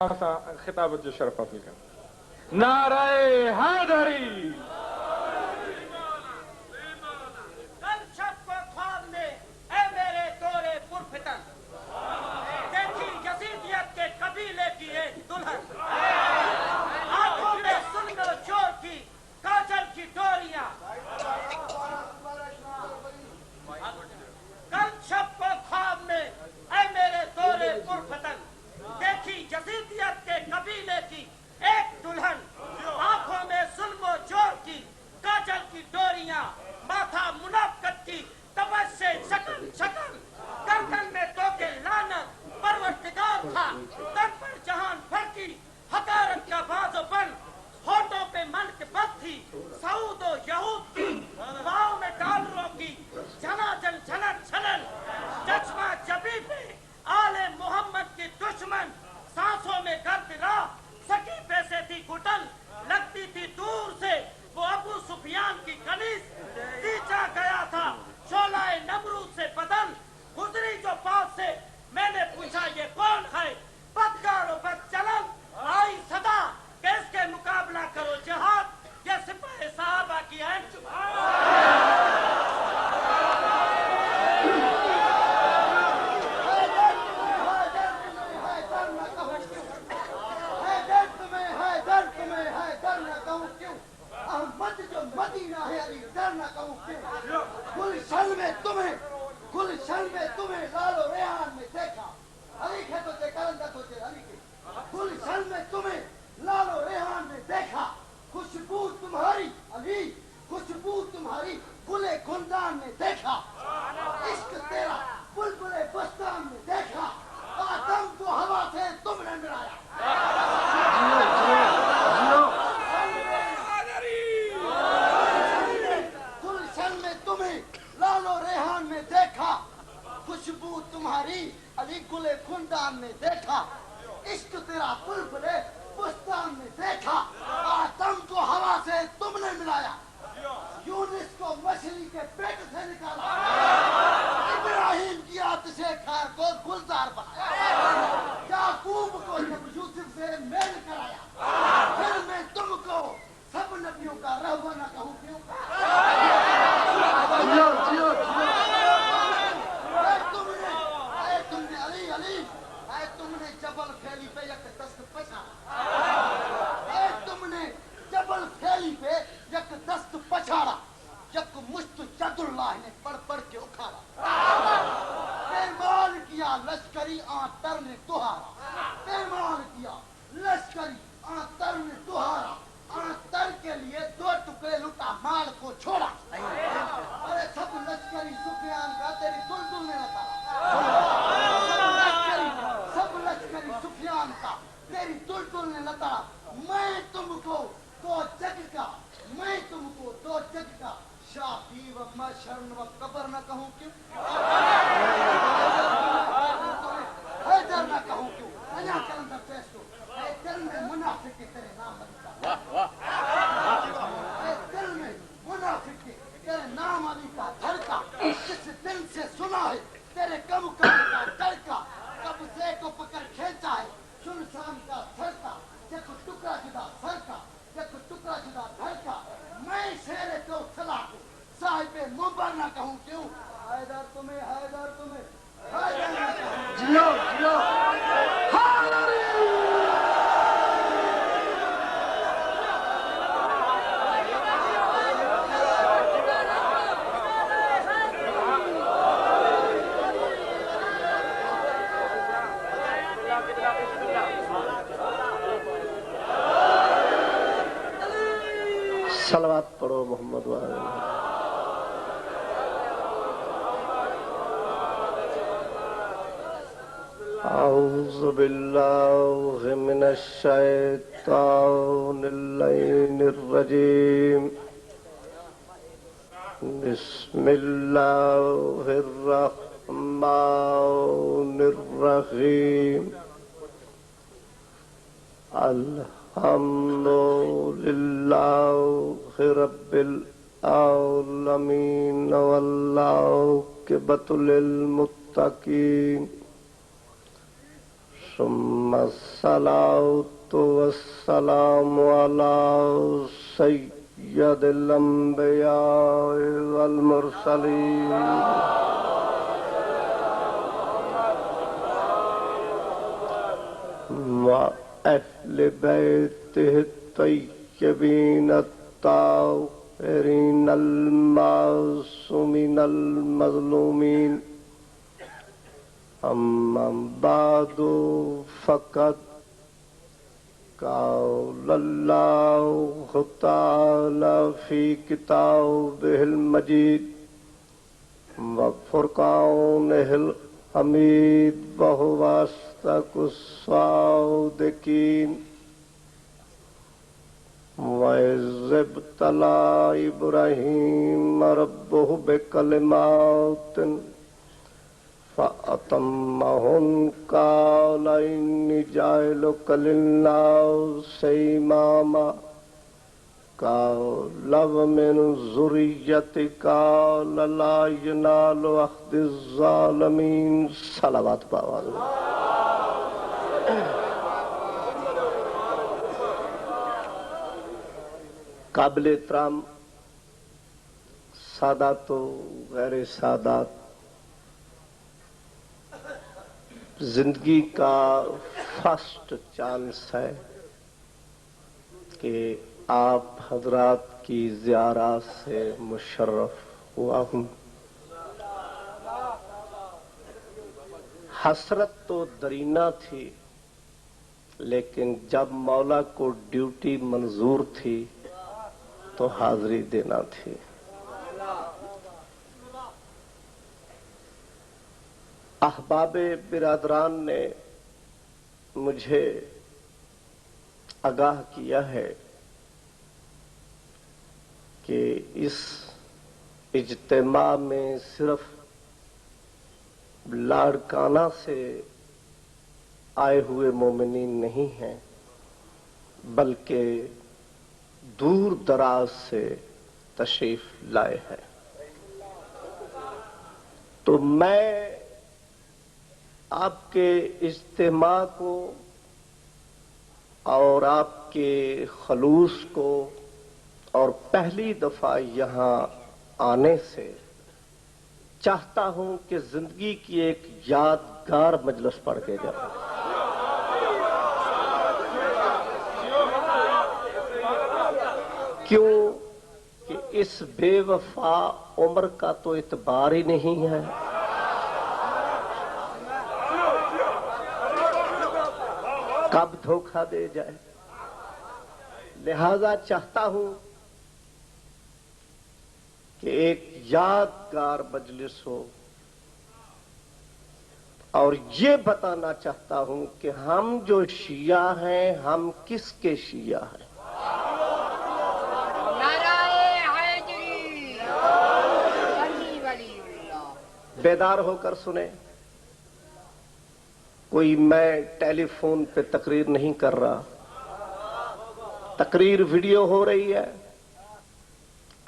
خطابت جو شرف حاصل کر نعرہ حیدری کل شب کو خواب میں اے میرے دورے پرفتن دیکھی یزیدیت کے قبیلے کی ایک دلہن آنکھوں میں سن و چور کی کاجل کی ڈوریاں کل شب کو خواب میں اے میرے دورے پرفتن دیکھی یزیدیت کے قبیلے کی ایک دلہن آنکھوں میں ظلم و جور کی کاجل کی ڈوریاں ماتھا منافقت کی تبش سے شکن شکن گردن میں تو کے لعنت پروردگار تھا تن پر جہان بھر کی حقارت کا باز و بن ہونٹوں پہ منقبت تھی سعود و یہود کی پاؤں میں ڈالروں کی جھناجن جھنن چھلن چشمہ جبی پہ آل محمد کی دشمن سانسوں میں گرد راہ سکیفے سے تھی گھٹن لگتی تھی دور سے وہ ابو سفیان کی کنیز پیچھا گیا تھا شعلہ نمرود سے بدن گزری جو پاس سے میں نے پوچھا یہ کون ہے بدکار و بد چلن آئی صدا کہ اس کے مقابلہ کرو جہاد یہ سپاہ صحابہ کی ہے گلشن میں تمہیں لال و ریحان میں دیکھا علی کے تو کلندر تو علی کے گلشن میں تمہیں لال و ریحان میں دیکھا خوشبو تمہاری علی خوشبو تمہاری گلے گلدان میں دیکھا عشق تیرا بلبل بستان میں دیکھا آدم کو ہوا سے تم نے ملایا گلشن میں تمہیں لال و ریحان میں دیکھا خوشبو تمہاری علی گلے خندان میں دیکھا عشق تیرا بلبل بستان میں دیکھا آدم کو ہوا سے تم نے ملایا یونس کو مچھلی کے پیٹ سے نکالا ابراہیم کی آتش خیر کو گلزار بنایا یعقوب کو جب یوسف سے میل کرایا پھر میں تم کو سب نبیوں کا رہبر نہ کہوں کیوں تم نے جبل پھیلی پہ یک دست پچھاڑا تم نے جبل پھیلی پہ یک دست پچھاڑا یک مشت جد اللہ نے پڑھ پڑھ کے اکھاڑا پیمان کیا لشکری آنتر نے دہارا پیمان کیا لشکری آنتر نے دہارا آنتر کے لیے 2 ٹکڑے لٹا مال کو چھوڑا ارے سب لشکری سفیان کا تیری دلدل نے نکالا سب لشکری سفیان کا تیری دلدل نے لتاڑا میں تم کو 2 جگ کا شافی و مشرن و قبر نہ کہوں کیوں حیدر نہ کہوں کیوں انہا کلندر پیش کو اے دل میں منافق کے تیرے نام علی کا اے دل میں منافق کے تیرے نام علی کا دھڑکا جس دل سے سنا ہے تیرے کم کرنے کا ڈرکا کب سے کو پکڑ کھینچا ہے سنسان کا سرکا یک ٹکڑا جدا سرکا یک ٹکڑا جدا دھڑکا میں شیر تو صلاح کو صاحب منبر نہ کہوں کیوں حیدر تمہیں حیدر نہ کہوں جیو جیو حیدری صلوات پڑھو محمد وعلى اعوذ باللہ من الشیطان اللعین الرجیم بسم اللہ الرحمن الرحیم الحمد للہ رب العالمین والعاقبۃ للمتقین ثم الصلاة والسلام على سيد الأنبياء والمرسلين وأهل بيته الطيبين الطاهرين المعصومين المظلومين. أما بعد فقد قال الله تعالى في كتابه المجيد وفرقانه الحميد وهو أصدق الصادقين. وإذ ابتلى إبراهيم ربه بكلمات فأتمهن قال إني جاعلك للناس إماما قال ومن ذريتك قال لا ينال أخذ الظالمين. صلوات پاؤ. قابل احترام سادات و غیر سادات، زندگی کا فرسٹ چانس ہے کہ آپ حضرات کی زیارت سے مشرف ہوا ہوں. حسرت تو درینہ تھی، لیکن جب مولا کو ڈیوٹی منظور تھی تو حاضری دینا تھی. احباب برادران نے مجھے آگاہ کیا ہے کہ اس اجتماع میں صرف لاڑکانہ سے آئے ہوئے مومنین نہیں ہیں، بلکہ دور دراز سے تشریف لائے ہیں. تو میں آپ کے اجتماع کو اور آپ کے خلوص کو اور پہلی دفعہ یہاں آنے سے چاہتا ہوں کہ زندگی کی ایک یادگار مجلس پڑھ کے جاؤں. کیوں کہ اس بے وفا عمر کا تو اعتبار ہی نہیں ہے. کب دھوکہ دے جائے. لہذا چاہتا ہوں کہ ایک یادگار مجلس ہو، اور یہ بتانا چاہتا ہوں کہ ہم جو شیعہ ہیں ہم کس کے شیعہ ہیں. بیدار ہو کر سنیں. کوئی میں ٹیلی فون پہ تقریر نہیں کر رہا، تقریر ویڈیو ہو رہی ہے.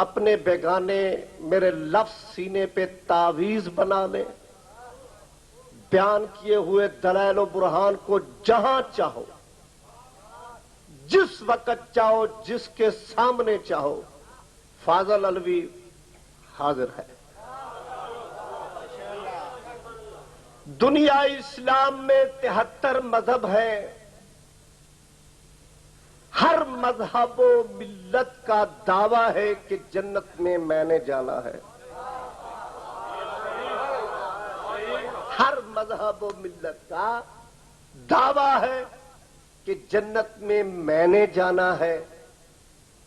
اپنے بیگانے میرے لفظ سینے پہ تعویذ بنا لیں. بیان کیے ہوئے دلائل و برہان کو جہاں چاہو، جس وقت چاہو، جس کے سامنے چاہو، فاضل علوی حاضر ہے. دنیا اسلام میں 73 مذہب ہیں. ہر مذہب و ملت کا دعویٰ ہے کہ جنت میں میں نے جانا ہے. ہر مذہب و ملت کا دعویٰ ہے کہ جنت میں میں نے جانا ہے.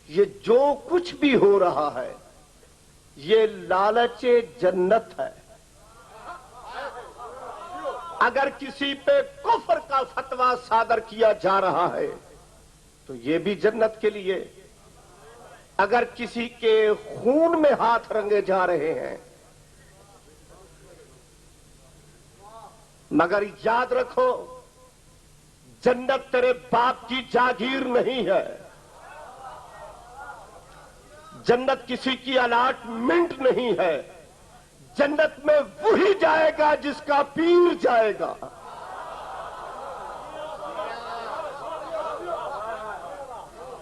یہ جو کچھ بھی ہو رہا ہے یہ لالچ جنت ہے. اگر کسی پہ کفر کا فتویٰ صادر کیا جا رہا ہے تو یہ بھی جنت کے لیے. اگر کسی کے خون میں ہاتھ رنگے جا رہے ہیں، مگر یاد رکھو جنت تیرے باپ کی جاگیر نہیں ہے. جنت کسی کی الاٹمنٹ نہیں ہے. جنت میں وہی جائے گا جس کا پیر جائے گا.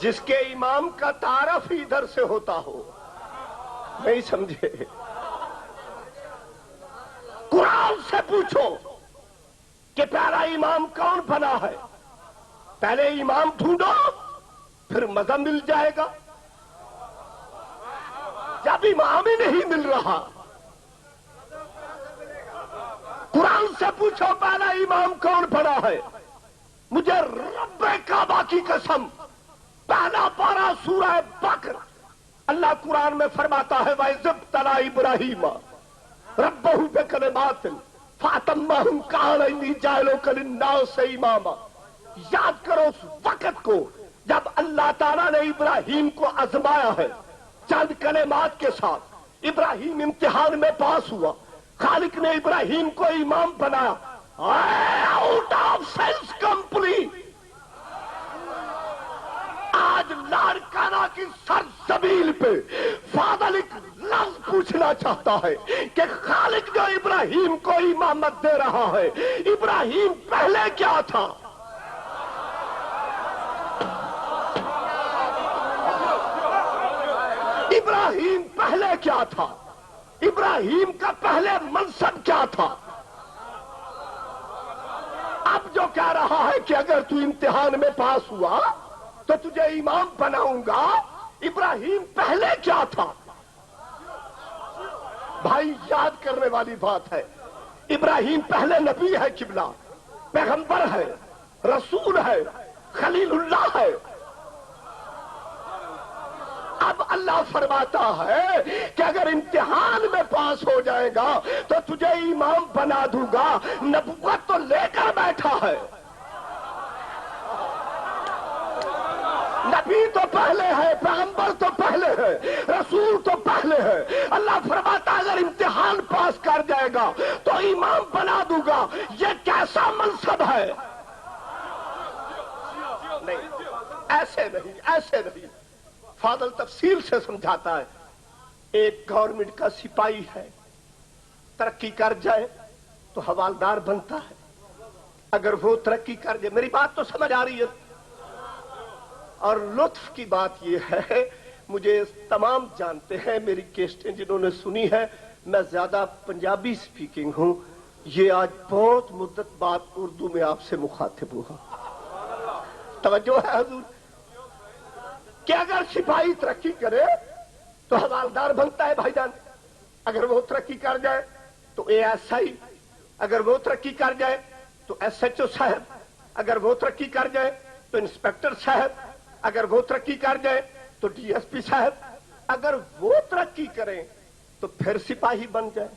جس کے امام کا تعارف ہی ادھر سے ہوتا ہو. نہیں سمجھے؟ قرآن سے پوچھو کہ پیارا امام کون بنا ہے. پہلے امام ڈھونڈو پھر مذہب مل جائے گا. جب امام ہی نہیں مل رہا، قرآن سے پوچھو پہلا امام کون بنا ہے. مجھے رب کعبہ کی قسم، پہلا پارہ سورہ بقرہ، اللہ قرآن میں فرماتا ہے وَإِذِ ابْتَلَىٰ إِبْرَاهِيمَ رَبَّهُ بِكَلِمَاتٍ فَأَتَمَّهُنَّ قَالَ إِنِّي جَاعِلُكَ لِلنَّاسِ إِمَامًا. یاد کرو اس وقت کو جب اللہ تعالیٰ نے ابراہیم کو آزمایا ہے چند کلمات کے ساتھ. ابراہیم امتحان میں پاس ہوا، خالق نے ابراہیم کو امام بنایا. Out of sense complete. آج لاڑکانہ کی سرزمین پہ فاضل ایک لفظ پوچھنا چاہتا ہے کہ خالق جو ابراہیم کو امامت دے رہا ہے، ابراہیم پہلے کیا تھا؟ ابراہیم پہلے کیا تھا؟ ابراہیم کا پہلے منصب کیا تھا؟ اب جو کہہ رہا ہے کہ اگر تو امتحان میں پاس ہوا تو تجھے امام بناؤں گا، ابراہیم پہلے کیا تھا؟ بھائی یاد کرنے والی بات ہے. ابراہیم پہلے نبی ہے، قبلہ پیغمبر ہے، رسول ہے، خلیل اللہ ہے. اب اللہ فرماتا ہے کہ اگر امتحان میں پاس ہو جائے گا تو تجھے امام بنا دوں گا. نبوت تو لے کر بیٹھا ہے. نبی تو پہلے ہے، پیغمبر تو پہلے ہے، رسول تو پہلے ہے. اللہ فرماتا اگر امتحان پاس کر جائے گا تو امام بنا دوں گا. یہ کیسا منصب ہے؟ نہیں، ایسے نہیں، ایسے نہیں. فاضل تفصیل سے سمجھاتا ہے. ایک گورنمنٹ کا سپاہی ہے، ترقی کر جائے تو حوالدار بنتا ہے. اگر وہ ترقی کر جائے، میری بات تو سمجھ آ رہی ہے؟ اور لطف کی بات یہ ہے، مجھے تمام جانتے ہیں، میری کیسٹیں جنہوں نے سنی ہے، میں زیادہ پنجابی سپیکنگ ہوں. یہ آج بہت مدت بعد اردو میں آپ سے مخاطب ہوا. توجہ ہے حضور کہ اگر سپاہی ترقی کرے تو حوالدار بنتا ہے بھائی جان. اگر وہ ترقی کر جائے تو اے ایس آئی، اگر وہ ترقی کر جائے تو ایس ایچ او صاحب، اگر وہ ترقی کر جائے تو انسپیکٹر صاحب، اگر وہ ترقی کر جائے تو ڈی ایس پی صاحب، اگر وہ ترقی کریں تو پھر سپاہی بن جائے.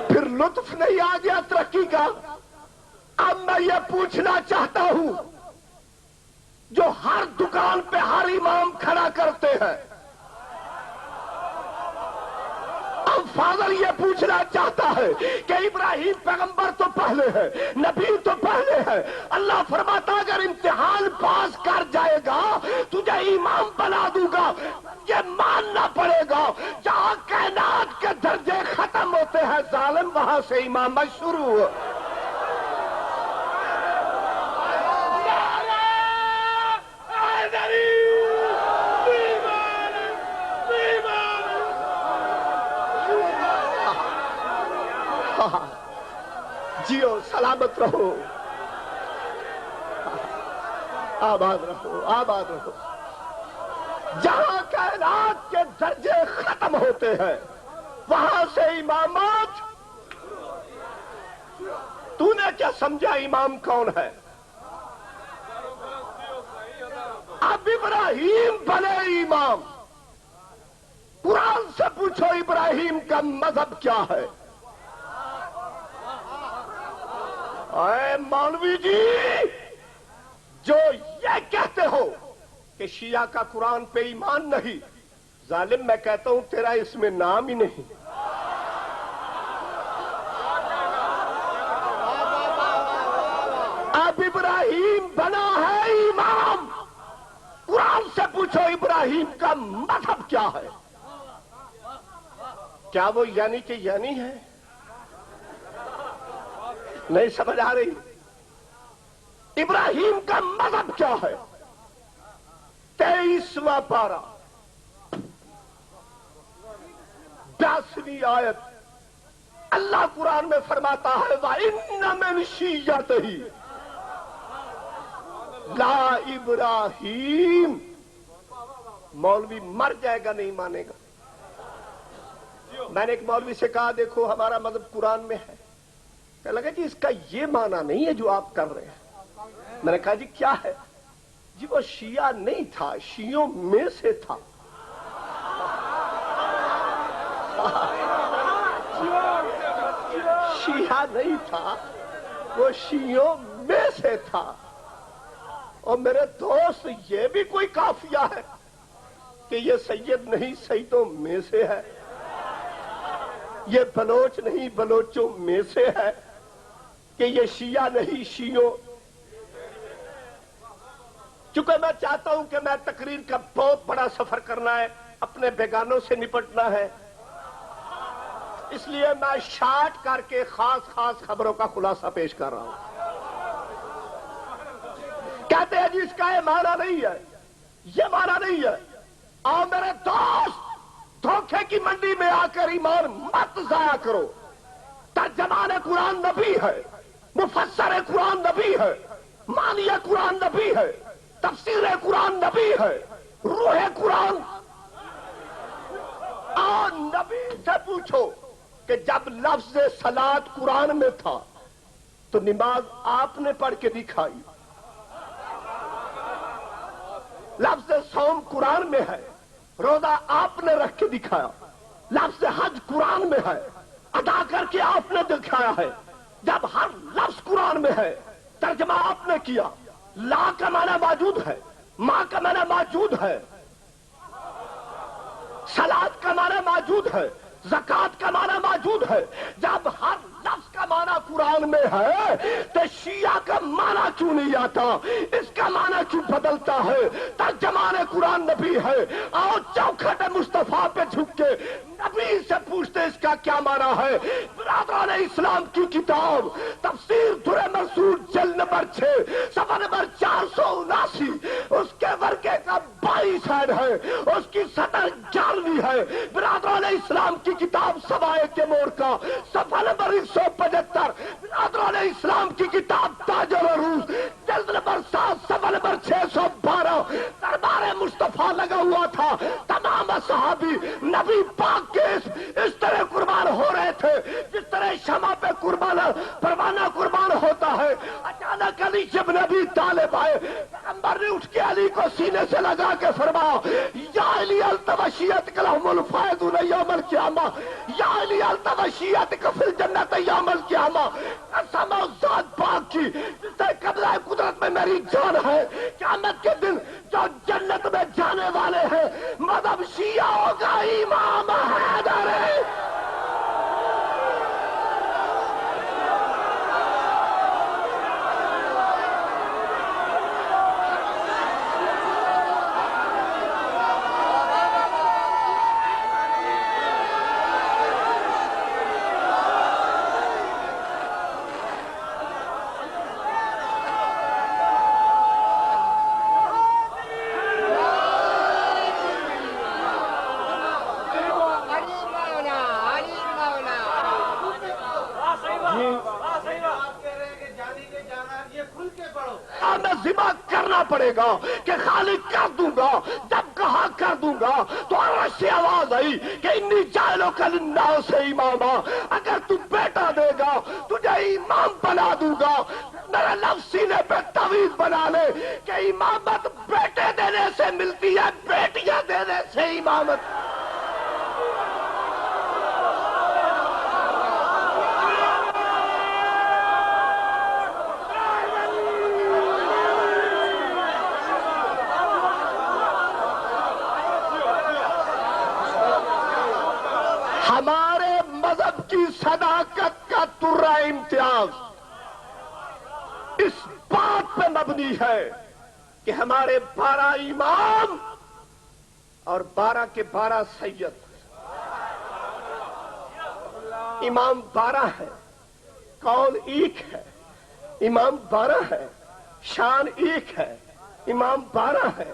پھر لطف نہیں آ گیا ترقی کا؟ اب میں یہ پوچھنا چاہتا ہوں، جو ہر دکان پہ ہر امام کھڑا کرتے ہیں، اب فاضل یہ پوچھنا چاہتا ہے کہ ابراہیم پیغمبر تو پہلے ہے، نبی تو پہلے ہے. اللہ فرماتا اگر امتحان پاس کر جائے گا تجھے امام بنا دوں گا. یہ ماننا پڑے گا جہاں کائنات کے درجے ختم ہوتے ہیں ظالم، وہاں سے امامت شروع. جیو سلامت رہو، آباد رہو، آباد رہو. جہاں کائنات کے درجے ختم ہوتے ہیں وہاں سے امامات. تو نے کیا سمجھا امام کون ہے؟ اب ابراہیم بنے امام. قرآن سے پوچھو ابراہیم کا مذہب کیا ہے؟ اے مولوی جی جو یہ کہتے ہو کہ شیعہ کا قرآن پہ ایمان نہیں، ظالم میں کہتا ہوں تیرا اس میں نام ہی نہیں. اب ابراہیم بنا ہے امام. قرآن سے پوچھو ابراہیم کا مذہب کیا ہے؟ کیا وہ یعنی کہ یعنی ہے؟ نہیں سمجھ آ رہی؟ ابراہیم کا مذہب کیا ہے؟ 23واں پارہ 82ویں آیت اللہ قرآن میں فرماتا ہے وَإِنَّ مِنْ شِيَّتِهِ لا ابراہیم. مولوی مر جائے گا نہیں مانے گا. میں نے ایک مولوی سے کہا دیکھو ہمارا مذہب قرآن میں ہے. کہنے لگا جی اس کا یہ معنی نہیں ہے جو آپ کر رہے ہیں. میں نے کہا جی کیا ہے؟ جی وہ شیعہ نہیں تھا، شیعوں میں سے تھا. شیعہ نہیں تھا، وہ شیعوں میں سے تھا. اور میرے دوست یہ بھی کوئی قافیہ ہے کہ یہ سید نہیں سیدوں میں سے ہے، یہ بلوچ نہیں بلوچوں میں سے ہے، کہ یہ شیعہ نہیں شیعوں. چونکہ میں چاہتا ہوں کہ میں تقریر کا بہت بڑا سفر کرنا ہے، اپنے بیگانوں سے نپٹنا ہے، اس لیے میں شارٹ کر کے خاص خبروں کا خلاصہ پیش کر رہا ہوں. کہتے ہیں جی اس کا یہ معنی نہیں ہے، یہ معنی نہیں ہے. اور میرے دوست دھوکے کی منڈی میں آ کر ایمان مت ضائع کرو. ترجمان قرآن نبی ہے، مفسر قرآن نبی ہے، معنی قرآن نبی ہے، تفسیر قرآن نبی ہے، روح قرآن. اور نبی سے پوچھو کہ جب لفظ صلاۃ قرآن میں تھا تو نماز آپ نے پڑھ کے دکھائی. لفظ صوم قرآن میں ہے، روزہ آپ نے رکھ کے دکھایا. لفظ حج قرآن میں ہے، ادا کر کے آپ نے دکھایا ہے. جب ہر لفظ قرآن میں ہے ترجمہ آپ نے کیا. لا کا معنی موجود ہے، ماں کا معنی موجود ہے، صلاۃ کا معنی موجود ہے، زکات کا معنی موجود ہے. جب ہر لفظ کا معنی قرآن میں ہے تو شیعہ کا معنی کیوں نہیں آتا؟ اس کا معنی کیوں بدلتا ہے؟ ترجمان قرآن نبی ہے. اور چوکھٹ مصطفیٰ پہ جھک کے نبی سے پوچھتے اس کا کیا معنی ہے. برادران اسلام کی کتاب تفسیر در منصور جلد نمبر 6 صفحہ نمبر 479 اس کے ورقے کا 22 ہیڈ ہے، اس کی سطر 11ویں ہے. برادران اسلام کی کتاب سوائے کے مور کا صفحہ نمبر 175. برادران اسلام کی کتاب تاج العروض جلد نمبر 7 صفحہ نمبر 612. دربار مصطفیٰ لگا ہوا تھا. تمام صحابی نبی پاک کے اس طرح قربان ہو رہے تھے جس طرح شمع پہ پروانہ قربان ہوتا ہے. اچانک علی جب نبی طالب آئے، پیغمبر نے اٹھ کے علی کو سینے سے لگا کے فرمایا یا علی التوشیت کلہم الفائدون یوم القیامہ، یا علی التوشیت کفل جنت یوم القیامہ. قسم ذات پاک کی جس سے قبضہ قدرت میں میری جان ہے، قیامت کے دن جو جنت میں جانے والے ہیں مذہب شیعہ ہوگا امام حیدر. ذبح کرنا پڑے گا کہ خالق کر دوں گا. جب کہا کر دوں گا تو عرش سے آواز آئی کہ انی جاعلک للناس اماما، اگر تو بیٹا دے گا تجھے امام بنا دوں گا. میرا لفظ سینے پہ تعویذ بنا لے کہ امامت بیٹے دینے سے ملتی ہے، بیٹیاں دینے سے امامت. ہمارے مذہب کی صداقت کا ترا امتیاز اس بات پہ مبنی ہے کہ ہمارے 12 امام اور 12 کے 12 سید. امام 12 ہے، قول ایک ہے، امام 12 ہے، شان ایک ہے، امام 12 ہے،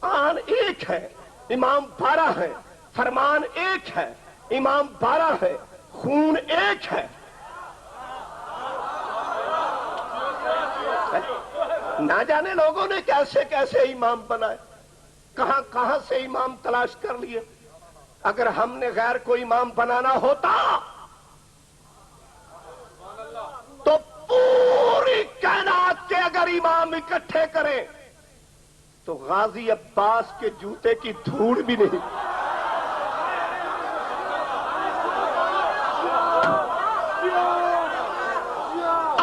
آن ایک ہے، امام 12 ہے، فرمان ایک ہے، امام 12 ہے، خون ایک ہے۔ نہ جانے لوگوں نے کیسے کیسے امام بنائے، کہاں کہاں سے امام تلاش کر لیے۔ اگر ہم نے غیر کو امام بنانا ہوتا تو پوری کائنات کے اگر امام اکٹھے کریں تو غازی عباس کے جوتے کی دھوڑ بھی نہیں۔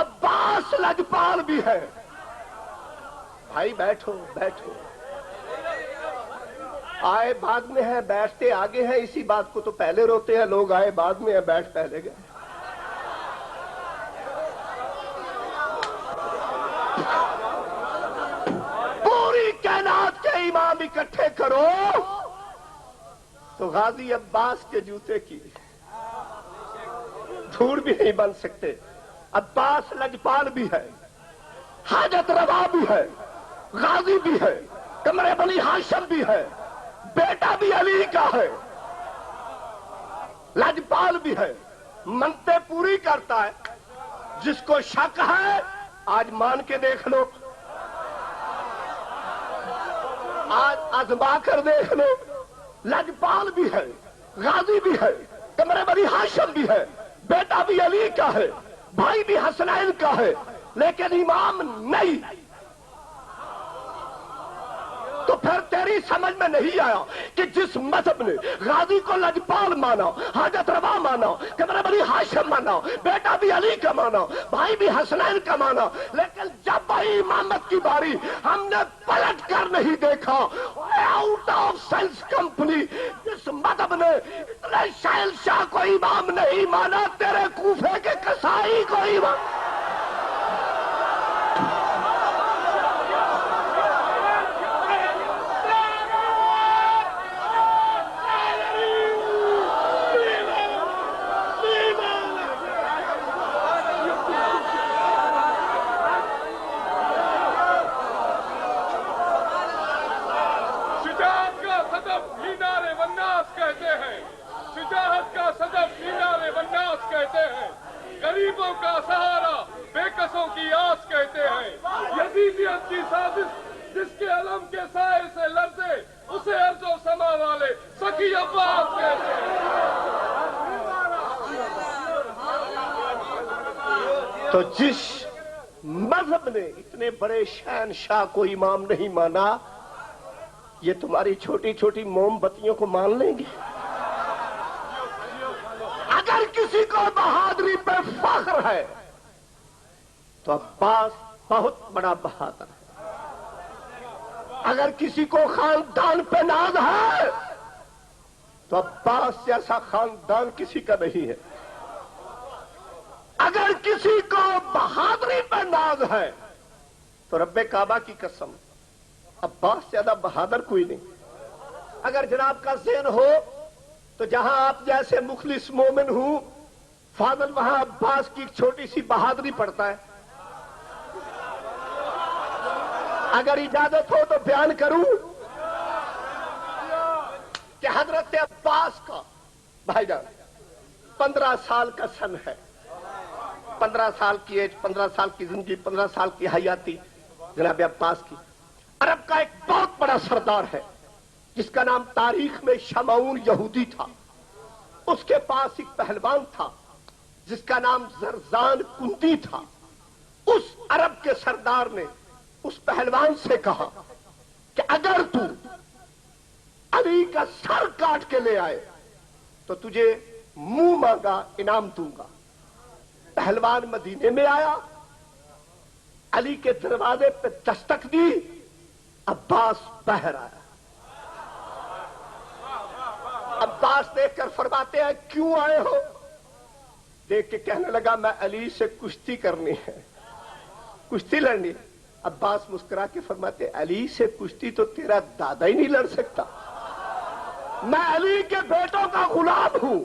عباس لجپال بھی ہے۔ بھائی بیٹھو بیٹھو، آئے بعد میں ہیں، بیٹھتے آگے ہیں، اسی بات کو تو پہلے روتے ہیں لوگ، آئے بعد میں ہیں، بیٹھ پہلے گئے۔ پوری کائنات کے امام اکٹھے کرو تو غازی عباس کے جوتے کی دھوڑ بھی نہیں بن سکتے۔ عباس لجپال بھی ہے، حاجت روا بھی ہے، غازی بھی ہے، قمر بنی ہاشم بھی ہے، بیٹا بھی علی کا ہے، لجپال بھی ہے، منتیں پوری کرتا ہے۔ جس کو شک ہے آج مان کے دیکھ لو، آج آزما کر دیکھ لو۔ لجپال بھی ہے، غازی بھی ہے، قمر بنی ہاشم بھی ہے، بیٹا بھی علی کا ہے، بھائی بھی حسنین کا ہے، لیکن امام نہیں۔ تو پھر تیری سمجھ میں نہیں آیا کہ جس مذہب نے غازی کو لجپال مانا، حاجت روا مانا، قمر بنی ہاشم مانا، بیٹا بھی علی کا مانا، بھائی بھی حسنین کا مانا، لیکن جب آئی امامت کی باری ہم نے پلٹ کر نہیں دیکھا۔ آؤٹ آف سینس کمپنی، جس مذہب نے اتنے شہنشاہ کو امام نہیں مانا، تیرے کوفے کے قصائی کو امام۔ شجاعت کا صدف مینار والناس کہتے ہیں، شجاعت کا صدف مینار والناس کہتے ہیں، غریبوں کا سہارا بے کسوں کی آس کہتے ہیں، یزیدیت کی سازش جس کے علم کے سائے سے لرزے اسے ارض و سما والے سخی عباس کہتے ہیں۔ تو جس مذہب نے اتنے بڑے شہنشاہ کو امام نہیں مانا، یہ تمہاری چھوٹی چھوٹی موم بتیوں کو مان لیں گے؟ اگر کسی کو بہادری پہ فخر ہے تو عباس بہت بڑا بہادر ہے۔ اگر کسی کو خاندان پہ ناز ہے تو عباس جیسا خاندان کسی کا نہیں ہے۔ اگر کسی کو بہادری پہ ناز ہے تو رب کعبہ کی قسم عباس زیادہ بہادر کوئی نہیں۔ اگر جناب کا ذہن ہو تو جہاں آپ جیسے مخلص مومن ہوں فاضل، وہاں عباس کی ایک چھوٹی سی بہادری پڑتا ہے۔ اگر اجازت ہو تو بیان کروں کہ حضرت عباس کا بھائی جان 15 سال کا سن ہے، 15 سال کی ایج، 15 سال کی زندگی، 15 سال کی حیاتی جناب عباس کی۔ عرب کا ایک بہت بڑا سردار ہے جس کا نام تاریخ میں شمعون یہودی تھا۔ اس کے پاس ایک پہلوان تھا جس کا نام زرزان کندی تھا۔ اس عرب کے سردار نے اس پہلوان سے کہا کہ اگر تو علی کا سر کاٹ کے لے آئے تو تجھے منہ مانگا انعام دوں گا۔ پہلوان مدینے میں آیا، علی کے دروازے پہ دستک دی، عباس باہر آیا۔ عباس دیکھ کر فرماتے ہیں کیوں آئے ہو؟ دیکھ کے کہنے لگا میں علی سے کشتی کرنی ہے، کشتی لڑنی ہے۔ عباس مسکرا کے فرماتے علی سے کشتی تو تیرا دادا ہی نہیں لڑ سکتا، میں علی کے بیٹوں کا غلام ہوں۔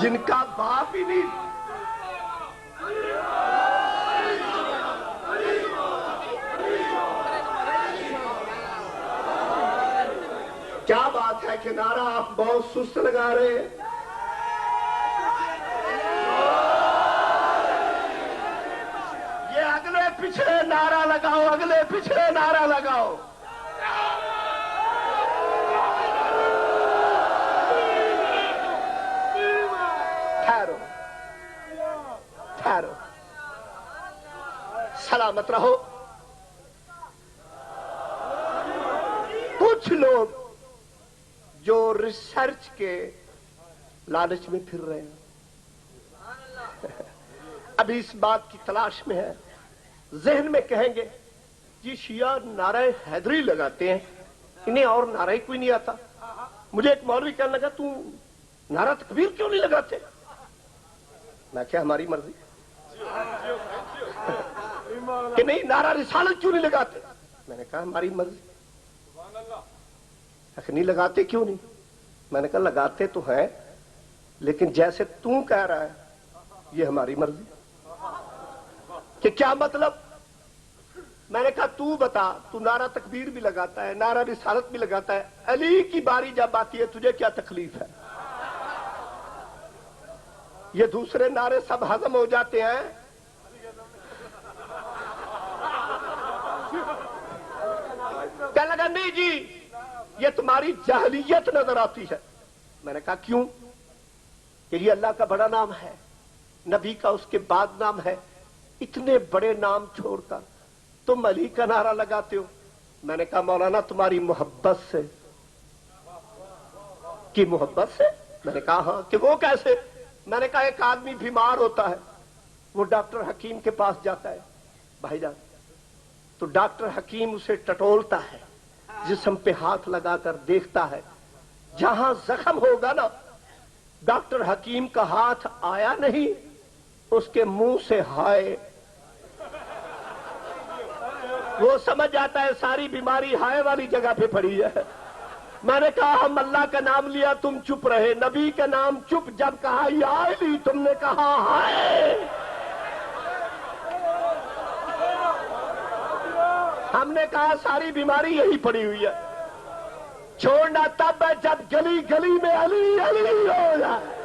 جن کا باپ ہی نہیں. کیا بات ہے کہ نعرہ آپ بہت سست لگا رہے ہیں. یہ اگلے پچھلے نعرہ لگاؤ, اگلے پچھلے نعرہ لگاؤ. ٹھہرو ٹھہرو, سلامت رہو. کچھ لوگ جو ریسرچ کے لالچ میں پھر رہے ہیں, ابھی اس بات کی تلاش میں ہے, ذہن میں کہیں گے جی شیعہ نعرہ حیدری لگاتے ہیں, انہیں اور نعرہ کوئی نہیں آتا. مجھے ایک مولوی کہنے لگا تو نعرہ تکبیر کیوں نہیں لگاتے؟ میں کیا ہماری مرضی. کہ نہیں نعرہ رسالت کیوں نہیں لگاتے؟ میں نے کہا ہماری مرضی. نہیں لگاتے کیوں نہیں؟ میں نے کہا لگاتے تو ہیں لیکن جیسے تو کہہ رہا ہے یہ ہماری مرضی. کہ کیا مطلب؟ میں نے کہا تو بتا, تو نعرہ تکبیر بھی لگاتا ہے, نعرہ رسالت بھی لگاتا ہے, علی کی باری جب آتی ہے تجھے کیا تکلیف ہے؟ یہ دوسرے نعرے سب ہضم ہو جاتے ہیں. کہنے لگا نہیں جی یہ تمہاری جاہلیت نظر آتی ہے. میں نے کہا کیوں؟ کہ یہ اللہ کا بڑا نام ہے, نبی کا اس کے بعد نام ہے, اتنے بڑے نام چھوڑ کر تم علی کا نعرہ لگاتے ہو. میں نے کہا مولانا تمہاری محبت سے. کی محبت سے؟ میں نے کہا ہاں. کہ وہ کیسے؟ میں نے کہا ایک آدمی بیمار ہوتا ہے, وہ ڈاکٹر حکیم کے پاس جاتا ہے بھائی جان, تو ڈاکٹر حکیم اسے ٹٹولتا ہے, جسم پہ ہاتھ لگا کر دیکھتا ہے, جہاں زخم ہوگا نا ڈاکٹر حکیم کا ہاتھ آیا نہیں, اس کے منہ سے ہائے. وہ سمجھ جاتا ہے ساری بیماری ہائے والی جگہ پہ پڑی ہے. میں نے کہا ہم اللہ کا نام لیا تم چپ رہے, نبی کا نام چپ, جب کہا یا علی تم نے کہا ہائے. ہم نے کہا ساری بیماری یہی پڑی ہوئی ہے, چھوڑنا تب ہے جب گلی گلی میں علی علی ہو جائے.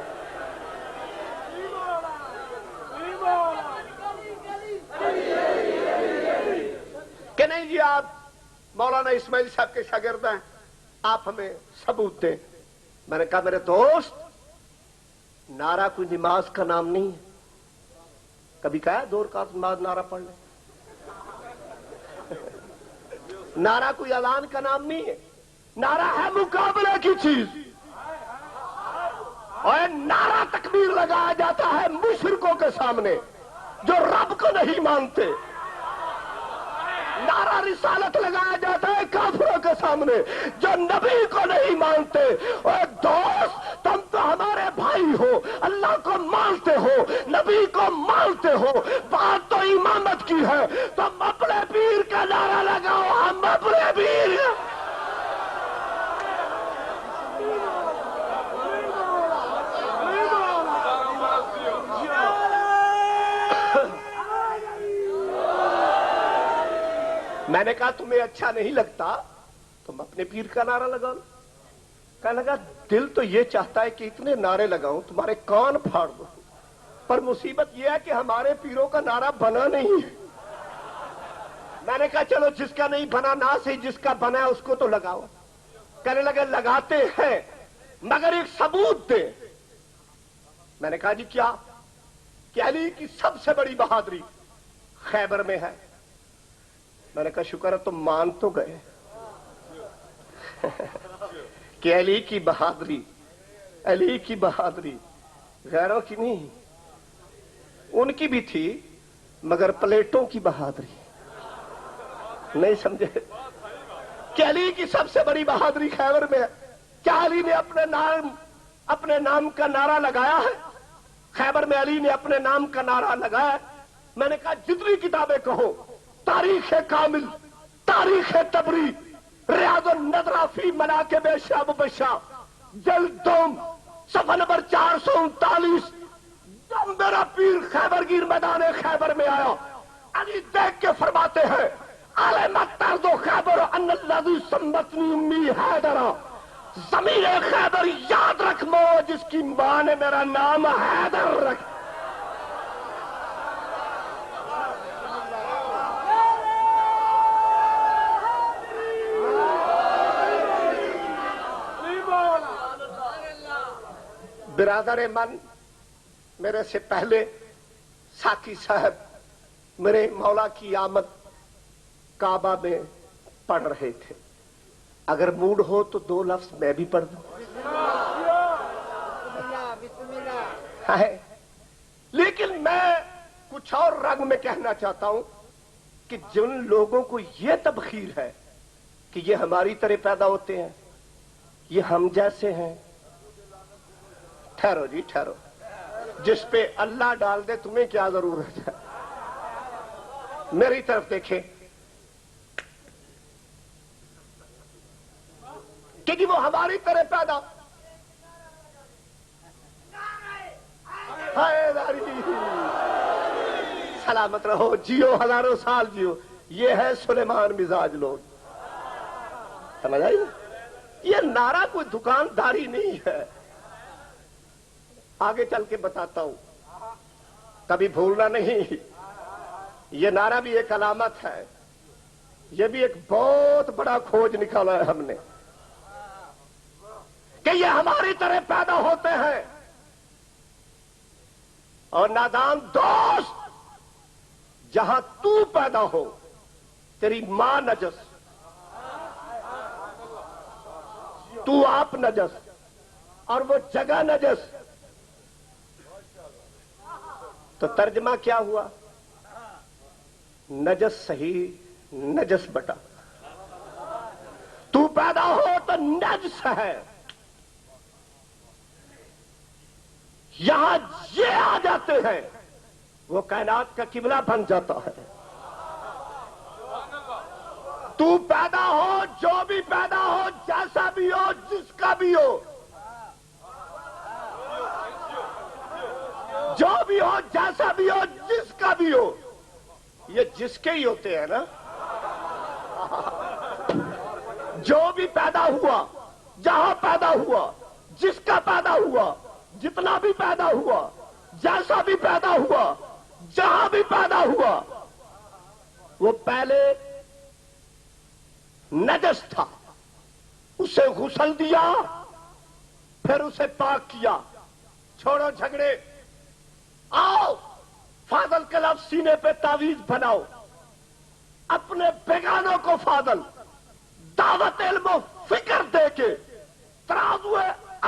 کہ نہیں جی آپ مولانا اسماعیل صاحب کے شاگرد ہیں, آپ ہمیں ثبوت دیں. میں نے کہا میرے دوست نعرہ کوئی نماز کا نام نہیں ہے. کبھی کہا ہے 2 رکعت نماز نعرہ پڑھ لیں؟ نعرہ کوئی اعلان کا نام نہیں ہے, نعرہ ہے مقابلے کی چیز. اور نعرہ تکبیر لگایا جاتا ہے مشرکوں کے سامنے جو رب کو نہیں مانتے. نعرہ رسالت لگایا جاتا ہے کافروں کے سامنے جو نبی کو نہیں مانتے. اور دوست تم تو ہمارے بھائی ہو, اللہ کو مانتے ہو, نبی کو مانتے ہو, بات تو امامت کی ہے. تم اپنے پیر کا نعرہ لگاؤ, ہم اپنے پیر. میں نے کہا تمہیں اچھا نہیں لگتا تم اپنے پیر کا نعرہ لگاؤ. کہنے لگا دل تو یہ چاہتا ہے کہ اتنے نعرے لگاؤں تمہارے کان پھاڑ دو, پر مصیبت یہ ہے کہ ہمارے پیروں کا نعرہ بنا نہیں ہے. میں نے کہا چلو جس کا نہیں بنا نہ صحیح, جس کا بنا ہے اس کو تو لگاؤ. کہنے لگے لگاتے ہیں مگر ایک ثبوت دے. میں نے کہا جی کیا؟ کہ علی کی سب سے بڑی بہادری خیبر میں ہے. میں نے کہا شکر ہے تم مان تو گئے کہ علی کی بہادری, علی کی بہادری غیروں کی نہیں, ان کی بھی تھی مگر پلیٹوں کی بہادری. نہیں سمجھے کہ علی کی سب سے بڑی بہادری خیبر میں ہے. کیا علی نے اپنے نام کا نعرہ لگایا ہے؟ خیبر میں علی نے اپنے نام کا نعرہ لگایا ہے. میں نے کہا جتنی کتابیں کہو, تاریخ کامل, تاریخ تبری, ریاض النظرہ فی مناقب شعب بشا, جلد 2, صفحہ نمبر 439. جب میرا پیر خیبر گیر میدان خیبر میں آیا، علی دیکھ کے فرماتے ہیں علامت ترد و خیبر ان الذی سمتنی امی حیدرا. ضمیر خیبر یاد رکھ مو جس کی ماں نے میرا نام حیدر رکھا. برادر من، میرے سے پہلے ساتھی صاحب میرے مولا کی آمد کعبہ میں پڑھ رہے تھے. اگر موڈ ہو تو 2 لفظ میں بھی پڑھ دوں. ہے لیکن میں کچھ اور رنگ میں کہنا چاہتا ہوں کہ جن لوگوں کو یہ تبخیر ہے کہ یہ ہماری طرح پیدا ہوتے ہیں، یہ ہم جیسے ہیں. ٹھہرو جی ٹھہرو، جس پہ اللہ ڈال دے تمہیں کیا ضرورت ہے. میری طرف دیکھیں کہ جی وہ ہماری طرح پیدا. سلامت رہو، جیو ہزاروں سال جیو. یہ ہے سلیمان مزاج لوگ. سمجھ آئی؟ یہ نعرہ کوئی دکانداری نہیں ہے. آگے چل کے بتاتا ہوں، کبھی بھولنا نہیں. یہ نعرہ بھی ایک علامت ہے، یہ بھی ایک بہت بڑا کھوج نکالا ہے ہم نے کہ یہ ہماری طرح پیدا ہوتے ہیں. اور نادان دوست، جہاں تو پیدا ہو تیری ماں نجس، تو آپ نجس، اور وہ جگہ نجس، تو ترجمہ کیا ہوا؟ نجس صحیح، نجس بٹا. تو پیدا ہو تو نجس ہے. یہاں یہ آ جاتے ہیں، وہ کائنات کا قبلہ بن جاتا ہے. تو پیدا ہو، جو بھی پیدا ہو، جیسا بھی ہو، جس کا بھی ہو، جو بھی ہو، جیسا بھی ہو، جس کا بھی ہو. یہ جس کے ہی ہوتے ہیں نا. جو بھی پیدا ہوا، جہاں پیدا ہوا، جس کا پیدا ہوا، جتنا بھی پیدا ہوا، جیسا بھی پیدا ہوا، جہاں بھی پیدا ہوا، وہ پہلے نجس تھا. اسے غسل دیا، پھر اسے پاک کیا. چھوڑو جھگڑے، آؤ فاضل کے لفظ سینے پہ تعویذ بناؤ. اپنے بیگانوں کو فاضل دعوت علم و فکر دے کے ترازو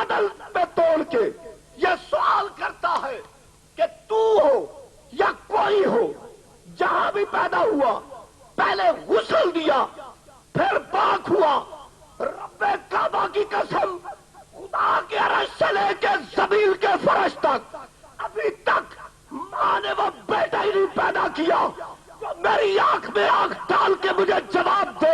عدل پہ توڑ کے یہ سوال کرتا ہے کہ تو ہو یا کوئی ہو، جہاں بھی پیدا ہوا پہلے غسل دیا پھر پاک ہوا. رب کعبہ کی قسم، خدا کے عرش سے لے کے زمین کے فرش تک ابھی تک ماں نے وہ بیٹا ہی نہیں پیدا کیا جو میری آنکھ میں آنکھ ڈال کے مجھے جواب دے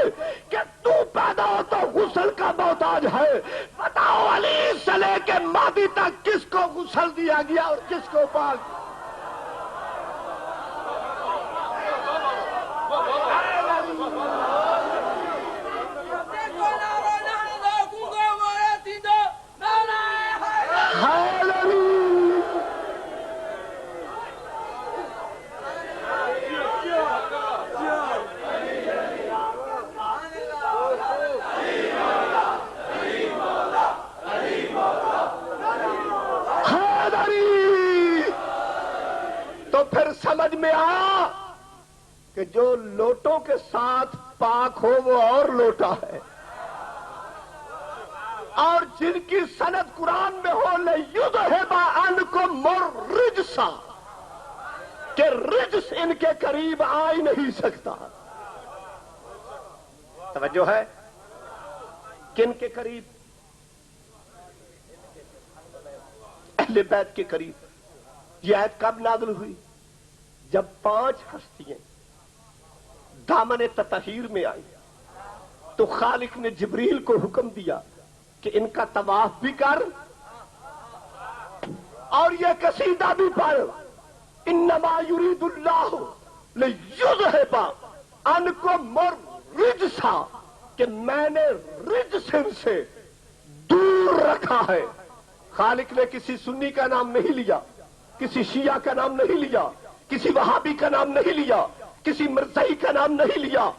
کہ تو پیدا ہو تو غسل کا محتاج ہے. بتاؤ علی سے لے کے مادی تک کس کو غسل دیا گیا اور کس کو پاک؟ سمجھ میں آیا کہ جو لوٹوں کے ساتھ پاک ہو وہ اور لوٹا ہے، اور جن کی سند قرآن میں ہو لَيُذْهِبَ عَنْكُمُ الرِّجْسَ، کہ رجس ان کے قریب آ ہی نہیں سکتا. توجہ ہے؟ کن کے قریب؟ اہل بیت کے قریب. یہ آیت کب نازل ہوئی؟ جب 5 ہستیاں دامن تطہیر میں آئی تو خالق نے جبریل کو حکم دیا کہ ان کا طواف بھی کر اور یہ قصیدہ بھی پڑھ، انما یرید اللہ لیذھب عنکم الرجس، کہ میں نے رجس سے دور رکھا ہے۔ خالق نے کسی سنی کا نام نہیں لیا، کسی شیعہ کا نام نہیں لیا، کسی وہابی کا نام نہیں لیا، کسی مرزائی کا نام نہیں لیا،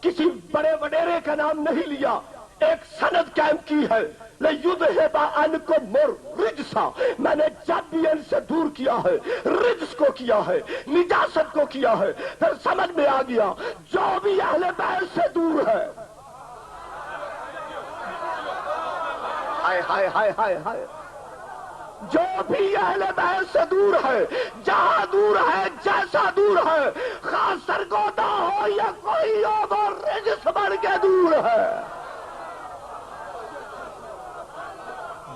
کسی بڑے وڈیرے کا نام نہیں لیا، ایک سند قائم کی ہے، لیذھب عنکم الرجس، میں نے جب بھی ان سے دور کیا ہے، رجس کو کیا ہے، نجاست کو کیا ہے۔ پھر سمجھ میں آ گیا جو بھی اہل بیت سے دور ہے، ہائے ہائے ہائے ہائے ہائے، جو بھی اہل بیت سے دور ہے، جہاں دور ہے، جیسا دور ہے، خاص سرگودا ہو یا کوئی اور، وہ رجس بن کے دور ہے۔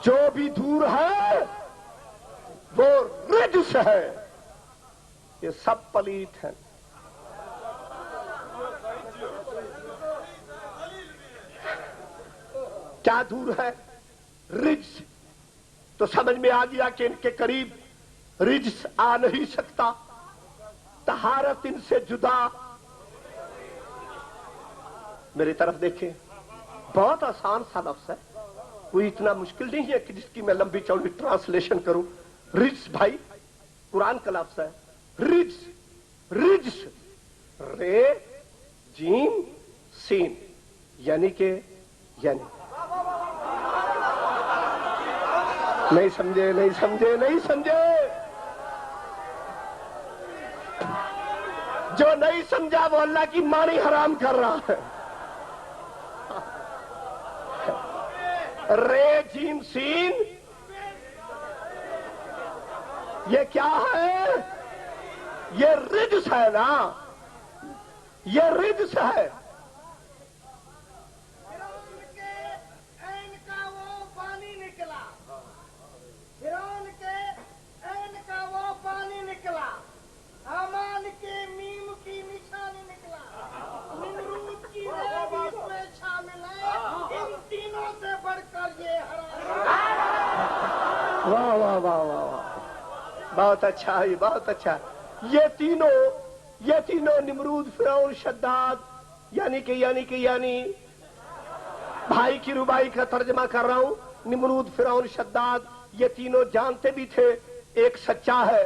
جو بھی دور ہے وہ رجس ہے۔ یہ سب پلیت ہیں۔ کیا دور ہے؟ رجس۔ تو سمجھ میں آ گیا کہ ان کے قریب رجس آ نہیں سکتا، طہارت ان سے جدا۔ میری طرف دیکھیں، بہت آسان سا لفظ ہے، کوئی اتنا مشکل نہیں ہے کہ جس کی میں لمبی چوڑی ٹرانسلیشن کروں۔ رجس بھائی قرآن کا لفظ ہے، رجس، رجس، رے جیم سین، یعنی کہ یعنی نہیں سمجھے نہیں سمجھے نہیں سمجھے، جو نہیں سمجھا وہ اللہ کی مانی حرام کر رہا ہے۔ رے جیم سین یہ کیا ہے؟ یہ رجس ہے نا، یہ رجس ہے۔ واہ واہ واہ واہ واہ، بہت اچھا ہے، بہت اچھا۔ یہ تینوں نمرود، فرعون، شداد، یعنی بھائی کی ربائی کا ترجمہ کر رہا ہوں۔ نمرود، فرعون، شداد، یہ تینوں جانتے بھی تھے ایک سچا ہے،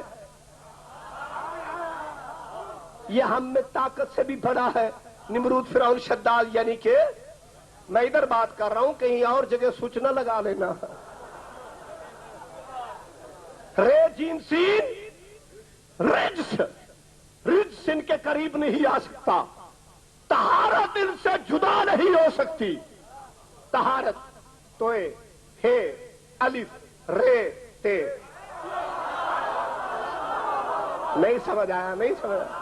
یہ ہم میں طاقت سے بھی بڑا ہے۔ نمرود، فرعون، شداد، یعنی کہ میں ادھر بات کر رہا ہوں، کہیں اور جگہ سوچنا لگا لینا۔ رے جیم سین رجس، رجس ان کے قریب نہیں آ سکتا، طہارت ان سے جدا نہیں ہو سکتی۔ طہارت توئے ہے الف رے تے، نہیں سمجھ آیا؟ نہیں سمجھ آیا؟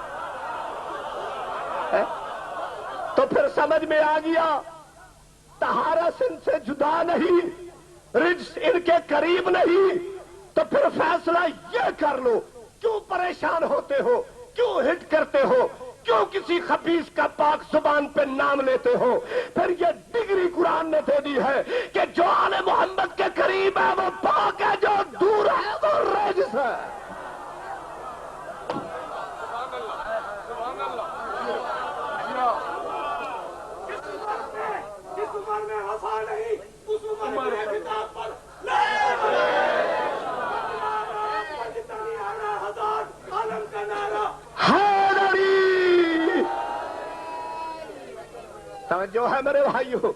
تو پھر سمجھ میں آ گیا، طہارت ان سے جدا نہیں، رجس ان کے قریب نہیں۔ تو پھر فیصلہ یہ کر لو، کیوں پریشان ہوتے ہو، کیوں ہٹ کرتے ہو، کیوں کسی خبیث کا پاک زبان پہ نام لیتے ہو؟ پھر یہ ڈگری قرآن نے دے دی ہے کہ جو آل محمد کے قریب ہے وہ پاک ہے، جو دور ہے وہ رجس ہے۔ جس عمر میں وفا نہیں، اس عمر میں کتاب پر جو ہے میرے بھائیو،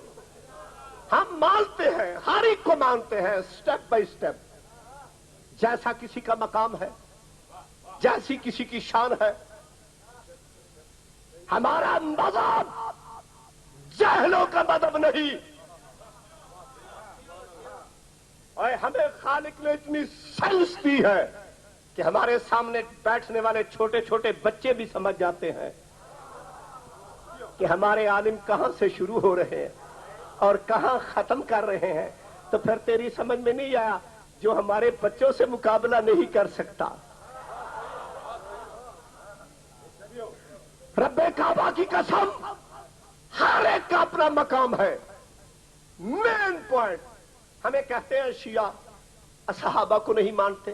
ہم مانتے ہیں، ہر ایک کو مانتے ہیں، سٹیپ بائی سٹیپ، جیسا کسی کا مقام ہے، جیسی کسی کی شان ہے۔ ہمارا مذہب جاہلوں کا مذہب نہیں، اور ہمیں خالق نے اتنی سینس دی ہے کہ ہمارے سامنے بیٹھنے والے چھوٹے چھوٹے بچے بھی سمجھ جاتے ہیں کہ ہمارے عالم کہاں سے شروع ہو رہے ہیں اور کہاں ختم کر رہے ہیں۔ تو پھر تیری سمجھ میں نہیں آیا جو ہمارے بچوں سے مقابلہ نہیں کر سکتا۔ رب کعبہ کی قسم، ہر ایک کا اپنا مقام ہے۔ مین پوائنٹ، ہمیں کہتے ہیں شیعہ صحابہ کو نہیں مانتے،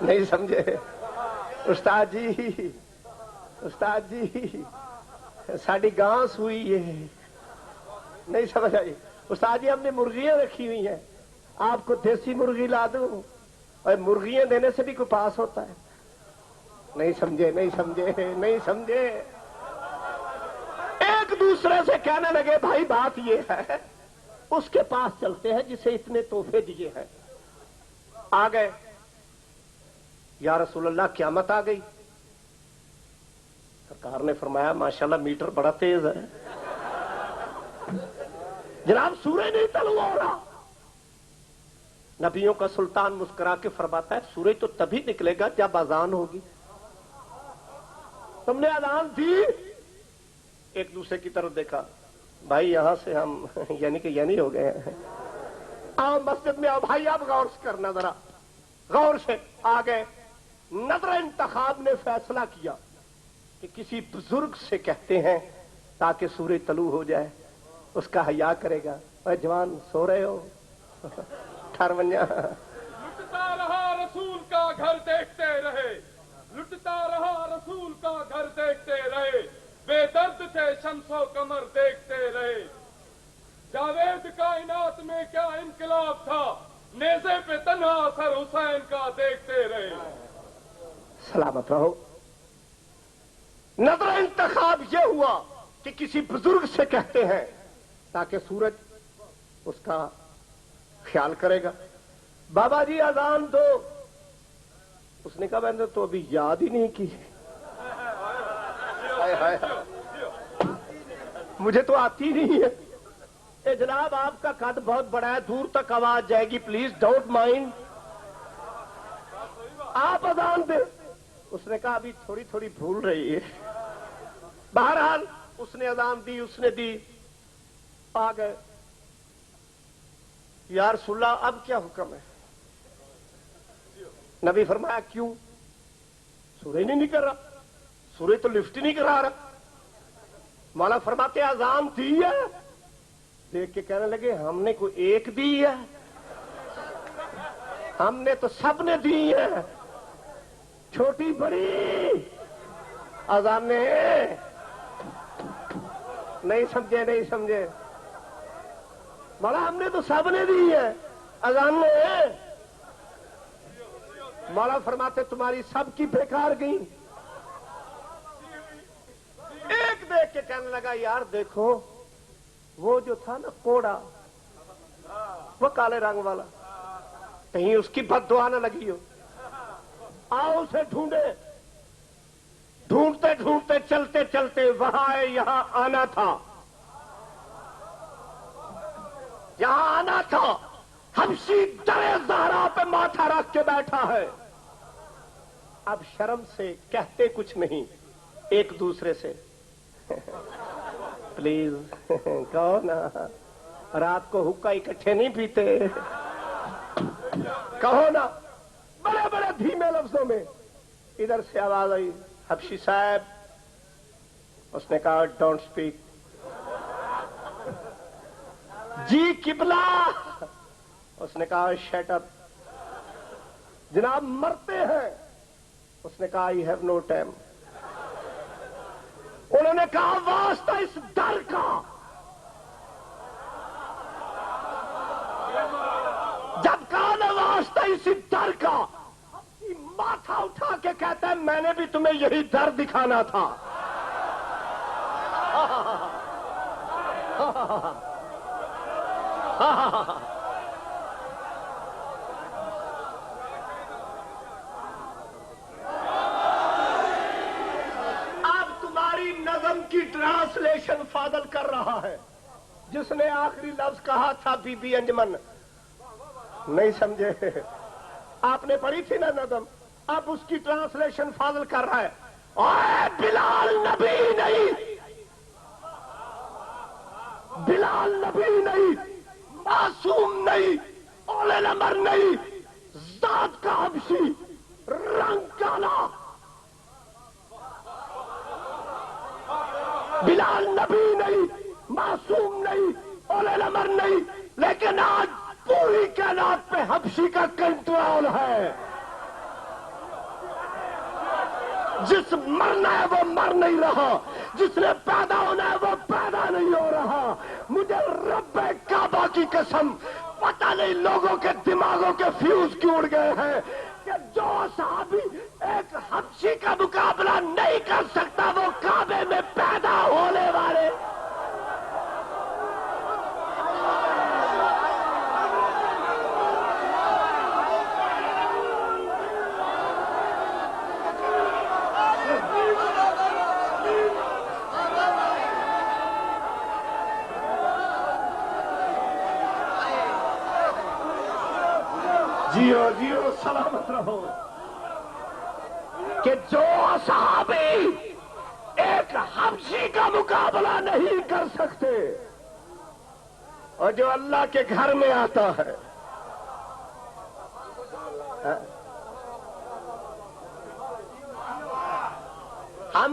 نہیں سمجھے استاد جی ساڑی گانس ہوئی ہے، نہیں سمجھ آئی استاد جی، ہم نے مرغیاں رکھی ہوئی ہیں، آپ کو دیسی مرغی لا دوں؟ اور مرغیاں دینے سے بھی کوئی پاس ہوتا ہے؟ نہیں سمجھے ایک دوسرے سے کہنے لگے بھائی بات یہ ہے، اس کے پاس چلتے ہیں جسے اتنے تحفے دیے ہیں۔ آ گئے، یا رسول اللہ قیامت آ گئی؟ سرکار نے فرمایا ماشاءاللہ میٹر بڑا تیز ہے جناب، سورج نہیں طلوع ہو رہا۔ نبیوں کا سلطان مسکرا کے فرماتا ہے سورج تو تبھی نکلے گا جب اذان ہوگی۔ تم نے اذان دی؟ ایک دوسرے کی طرف دیکھا، بھائی یہاں سے ہم یعنی ہو گئے ہیں، آؤ مسجد میں آؤ بھائی، آپ غور سے کرنا، ذرا غور سے۔ آ گئے، نظر انتخاب نے فیصلہ کیا کہ کسی بزرگ سے کہتے ہیں تاکہ سورج طلوع ہو جائے، اس کا حیا کرے گا۔ اے جوان سو رہے ہو؟ ٹھرونیا لٹتا رہا رسول کا گھر دیکھتے رہے، لٹتا رہا رسول کا گھر دیکھتے رہے، بے درد تھے شمس و قمر دیکھتے رہے۔ جاوید کائنات میں کیا انقلاب تھا، نیزے پہ تنہا اثر حسین کا دیکھتے رہے۔ سلامت رہو۔ نظر انتخاب یہ ہوا کہ کسی بزرگ سے کہتے ہیں تاکہ سورج اس کا خیال کرے گا۔ بابا جی اذان دو، اس نے کہا میں نے تو ابھی یاد ہی نہیں کی، مجھے تو آتی نہیں ہے۔ اے جناب آپ کا قد بہت بڑا ہے، دور تک آواز جائے گی، پلیز ڈونٹ مائنڈ، آپ اذان دیں۔ اس نے کہا ابھی تھوڑی تھوڑی بھول رہی ہے۔ بہرحال اس نے اذان دی، اس نے دی، آ گئے، یا رسول اللہ اب کیا حکم ہے؟ نبی فرمایا کیوں؟ سورج نہیں نکل رہا، سورج تو لفٹ ہی نہیں کرا رہا۔ مولا فرماتے اذان دی ہے؟ دیکھ کے کہنے لگے ہم نے کوئی ایک دی ہے؟ ہم نے تو سب نے دی ہے، چھوٹی بڑی اذانیں۔ نہیں سمجھے مولا ہم نے تو سب نے دی ہے اذانیں۔ مولا فرماتے تمہاری سب کی بیکار گئی۔ ایک دیکھ کے کہنے لگا یار دیکھو وہ جو تھا نا کوڑا، وہ کالے رنگ والا، کہیں اس کی بد دعا نہ لگی ہو، آؤ اسے ڈھونڈے۔ ڈھونڈتے ڈھونڈتے چلتے چلتے وہاں یہاں آنا تھا، یہاں آنا تھا، حبشی درے زہرا پہ ماتھا رکھ کے بیٹھا ہے۔ اب شرم سے کہتے کچھ نہیں ایک دوسرے سے، پلیز کہو نا رات کو حقہ اکٹھے نہیں پیتے، کہو نا بڑے بڑے دھیمے لفظوں میں۔ ادھر سے آواز آئی حبشی صاحب، اس نے کہا ڈونٹ اسپیک۔ جی قبلہ، اس نے کہا شٹ اپ۔ جناب مرتے ہیں، اس نے کہا آئی ہیو نو ٹائم۔ انہوں نے کہا واسطہ اس در کا، جب کہا نا واسطہ اس در کا، ماتھا اٹھا کے کہتا ہے میں نے بھی تمہیں یہی در دکھانا تھا۔ اب تمہاری نظم کی ٹرانسلیشن فاضل کر رہا ہے، جس نے آخری لفظ کہا تھا بی بی انجمن۔ نہیں سمجھے؟ آپ نے پڑھی تھی نا نظم، اب اس کی ٹرانسلیشن فاضل کر رہا ہے۔ اے بلال نبی نہیں، بلال نبی نہیں، معصوم نہیں، اولے نمبر نہیں، ذات کا حبشی، رنگ کالا۔ بلال نبی نہیں، معصوم نہیں، اولے نمبر نہیں، لیکن آج پوری کائنات پہ حبشی کا کنٹرول ہے۔ جس مرنا ہے وہ مر نہیں رہا، جس نے پیدا ہونا ہے وہ پیدا نہیں ہو رہا۔ مجھے رب کعبہ کی قسم پتہ نہیں لوگوں کے دماغوں کے فیوز کیوں اڑ گئے ہیں کہ جو صحابی ایک حبشی کا مقابلہ نہیں کر سکتا وہ کعبے میں پیدا ہونے والے۔ جیو جیو سلامت رہو کہ جو صحابی ایک حبشی کا مقابلہ نہیں کر سکتے اور جو اللہ کے گھر میں آتا ہے، ہم